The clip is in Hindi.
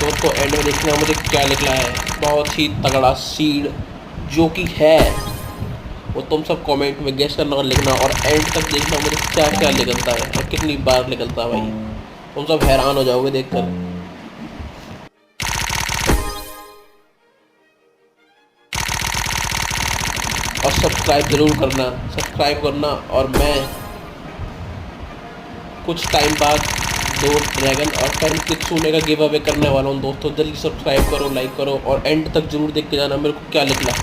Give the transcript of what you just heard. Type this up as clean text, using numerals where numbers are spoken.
दोस्तों एंड में देखना मुझे क्या निकला है। बहुत ही तगड़ा सीड जो कि है वो तुम सब कमेंट में गेस करना और लिखना, और एंड तक देखना मुझे क्या क्या निकलता है और कितनी बार निकलता है भाई। तुम सब हैरान हो जाओगे देखकर। और सब्सक्राइब ज़रूर करना, सब्सक्राइब करना। और मैं कुछ टाइम बाद 2 ड्रैगन और 10 सोने का गिव अवे करने वाला हूँ दोस्तों। जल्दी सब्सक्राइब करो, लाइक करो और एंड तक जरूर देख के जाना मेरे को क्या निकला।